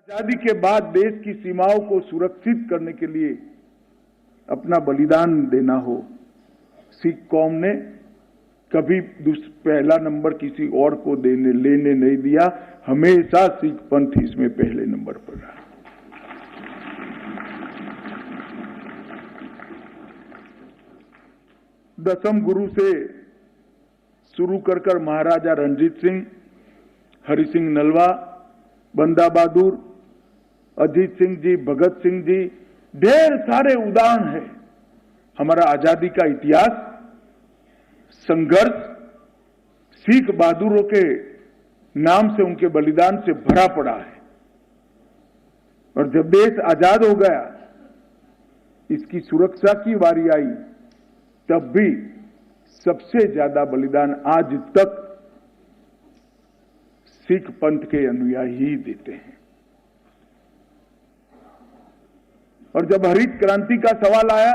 आजादी के बाद देश की सीमाओं को सुरक्षित करने के लिए अपना बलिदान देना हो, सिख कौम ने कभी पहला नंबर किसी और को लेने नहीं दिया। हमेशा सिख पंथ इसमें पहले नंबर पर रहा। दसम गुरु से शुरू कर महाराजा रणजीत सिंह, हरि सिंह नलवा, बंदा बहादुर, अजीत सिंह जी, भगत सिंह जी, ढेर सारे उदाहरण हैं। हमारा आजादी का इतिहास संघर्ष सिख बहादुरों के नाम से, उनके बलिदान से भरा पड़ा है। और जब देश आजाद हो गया, इसकी सुरक्षा की बारी आई, तब भी सबसे ज्यादा बलिदान आज तक सिख पंथ के अनुयायी ही देते हैं। और जब हरित क्रांति का सवाल आया,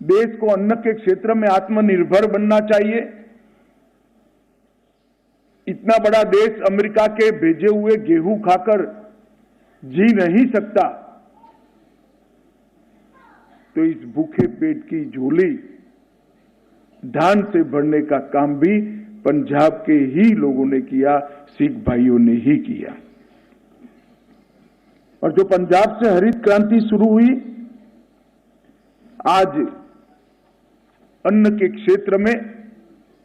देश को अन्न के क्षेत्र में आत्मनिर्भर बनना चाहिए। इतना बड़ा देश अमेरिका के भेजे हुए गेहूं खाकर जी नहीं सकता, तो इस भूखे पेट की झोली धान से भरने का काम भी पंजाब के ही लोगों ने किया, सिख भाइयों ने ही किया। और जो पंजाब से हरित क्रांति शुरू हुई, आज अन्न के क्षेत्र में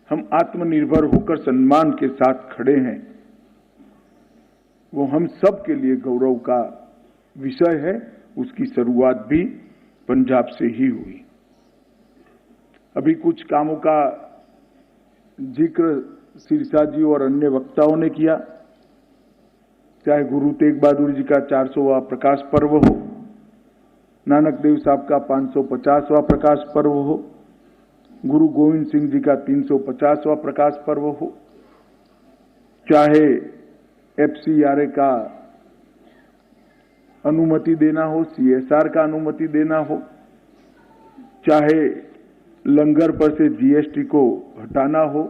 हम आत्मनिर्भर होकर सम्मान के साथ खड़े हैं, वो हम सब के लिए गौरव का विषय है। उसकी शुरुआत भी पंजाब से ही हुई। अभी कुछ कामों का जिक्र सिरसा जी और अन्य वक्ताओं ने किया, चाहे गुरु तेग बहादुर जी का 400वां प्रकाश पर्व हो, नानक देव साहब का 550वां प्रकाश पर्व हो, गुरु गोविंद सिंह जी का 350वां प्रकाश पर्व हो, चाहे FCRA का अनुमति देना हो, CSR का अनुमति देना हो, चाहे लंगर पर से GST को हटाना हो,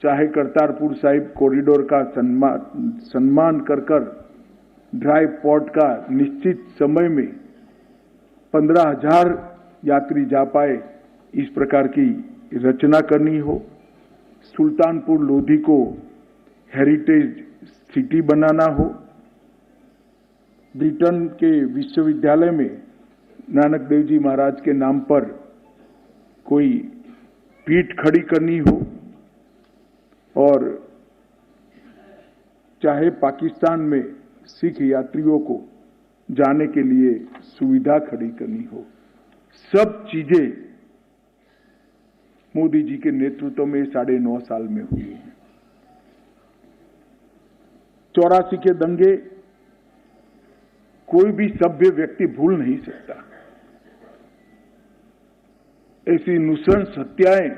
चाहे करतारपुर साहिब कॉरिडोर का सम्मान कर ड्राई पोर्ट का निश्चित समय में 15,000 यात्री जा पाए, इस प्रकार की रचना करनी हो, सुल्तानपुर लोधी को हेरिटेज सिटी बनाना हो, ब्रिटेन के विश्वविद्यालय में नानक देव जी महाराज के नाम पर कोई पीठ खड़ी करनी हो, और चाहे पाकिस्तान में सिख यात्रियों को जाने के लिए सुविधा खड़ी करनी हो, सब चीजें मोदी जी के नेतृत्व में 9.5 साल में हुई हैं। 84 के दंगे कोई भी सभ्य व्यक्ति भूल नहीं सकता। ऐसी नृशंस हत्याएं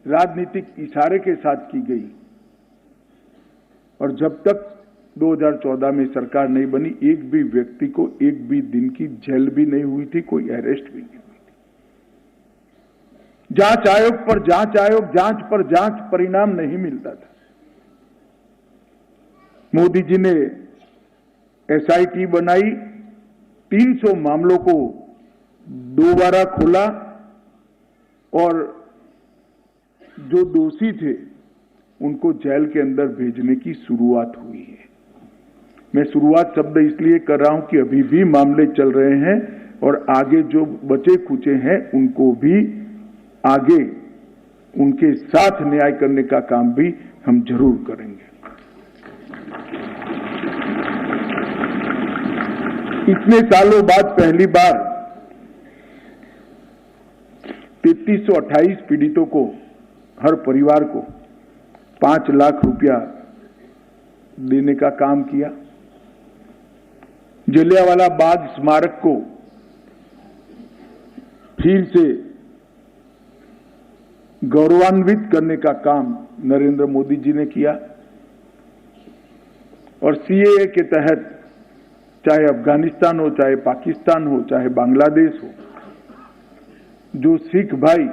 राजनीतिक इशारे के साथ की गई, और जब तक 2014 में सरकार नहीं बनी, एक भी व्यक्ति को एक भी दिन की जेल भी नहीं हुई थी, कोई अरेस्ट भी नहीं हुई थी। जांच आयोग पर जांच आयोग, जांच पर जांच, परिणाम नहीं मिलता था। मोदी जी ने SIT बनाई, 300 मामलों को दोबारा खोला, और जो दोषी थे उनको जेल के अंदर भेजने की शुरुआत हुई है। मैं शुरुआत शब्द इसलिए कर रहा हूं कि अभी भी मामले चल रहे हैं, और आगे जो बचे खुचे हैं उनको भी आगे उनके साथ न्याय करने का काम भी हम जरूर करेंगे। इतने सालों बाद पहली बार 3328 पीड़ितों को, हर परिवार को 5 लाख रुपया देने का काम किया। जलियांवाला बाग स्मारक को फिर से गौरवान्वित करने का काम नरेंद्र मोदी जी ने किया, और CAA के तहत चाहे अफगानिस्तान हो, चाहे पाकिस्तान हो, चाहे बांग्लादेश हो, जो सिख भाई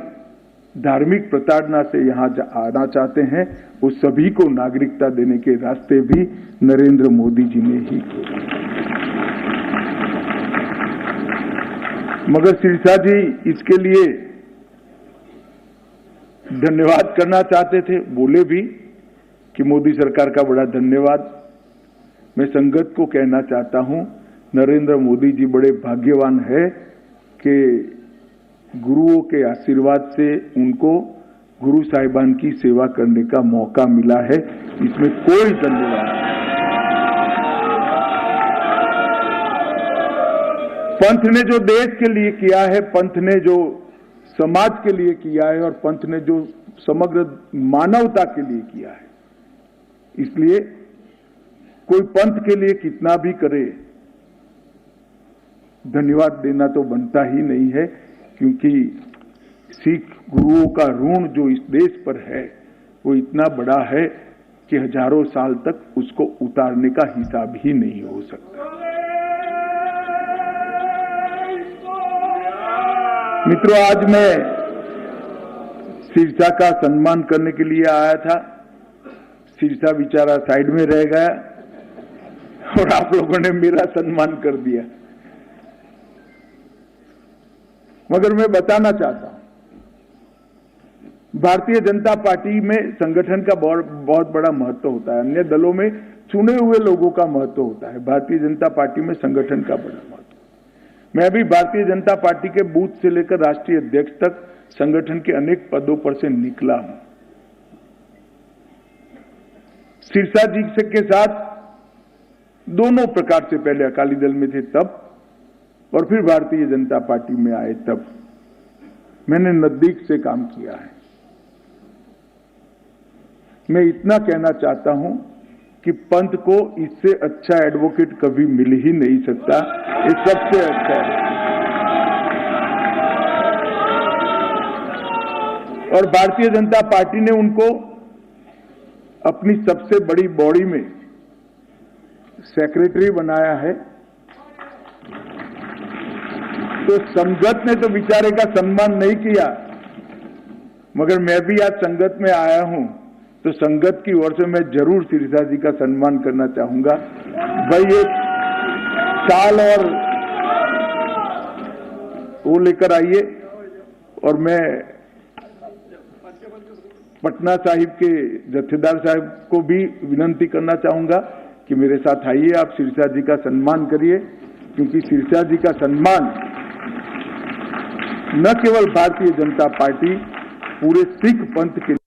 धार्मिक प्रताड़ना से यहाँ आना चाहते हैं, वो सभी को नागरिकता देने के रास्ते भी नरेंद्र मोदी जी ने ही खोले। मगर सिरसा जी इसके लिए धन्यवाद करना चाहते थे, बोले भी कि मोदी सरकार का बड़ा धन्यवाद। मैं संगत को कहना चाहता हूं, नरेंद्र मोदी जी बड़े भाग्यवान है कि गुरुओं के आशीर्वाद से उनको गुरु साहिबान की सेवा करने का मौका मिला है, इसमें कोई धन्यवाद नहीं। पंथ ने जो देश के लिए किया है, पंथ ने जो समाज के लिए किया है और पंथ ने जो समग्र मानवता के लिए किया है, इसलिए कोई पंथ के लिए कितना भी करे, धन्यवाद देना तो बनता ही नहीं है, क्योंकि सिख गुरुओं का ऋण जो इस देश पर है वो इतना बड़ा है कि हजारों साल तक उसको उतारने का हिसाब ही नहीं हो सकता। मित्रों, आज मैं सिरसा का सम्मान करने के लिए आया था। सिरसा बेचारा साइड में रह गया और आप लोगों ने मेरा सम्मान कर दिया। मगर मैं बताना चाहता हूं, भारतीय जनता पार्टी में संगठन का बहुत बड़ा महत्व होता है। अन्य दलों में चुने हुए लोगों का महत्व होता है, भारतीय जनता पार्टी में संगठन का बड़ा महत्व। मैं अभी भारतीय जनता पार्टी के बूथ से लेकर राष्ट्रीय अध्यक्ष तक संगठन के अनेक पदों पर से निकला हूं। सिरसा जी के साथ दोनों प्रकार से, पहले अकाली दल में थे तब और फिर भारतीय जनता पार्टी में आए तब मैंने नजदीक से काम किया है। मैं इतना कहना चाहता हूं कि पंथ को इससे अच्छा एडवोकेट कभी मिल ही नहीं सकता, ये सबसे अच्छा है। और भारतीय जनता पार्टी ने उनको अपनी सबसे बड़ी बॉडी में सेक्रेटरी बनाया है, तो संगत ने तो बेचारे का सम्मान नहीं किया, मगर मैं भी आज संगत में आया हूं तो संगत की ओर से मैं जरूर सिरसा जी का सम्मान करना चाहूंगा। भाई ये शाल और वो लेकर आइए, और मैं पटना साहिब के जत्थेदार साहब को भी विनंती करना चाहूंगा कि मेरे साथ आइए, आप सिरसा जी का सम्मान करिए, क्योंकि सिरसा जी का सम्मान न केवल भारतीय जनता पार्टी, पूरे सिख पंथ के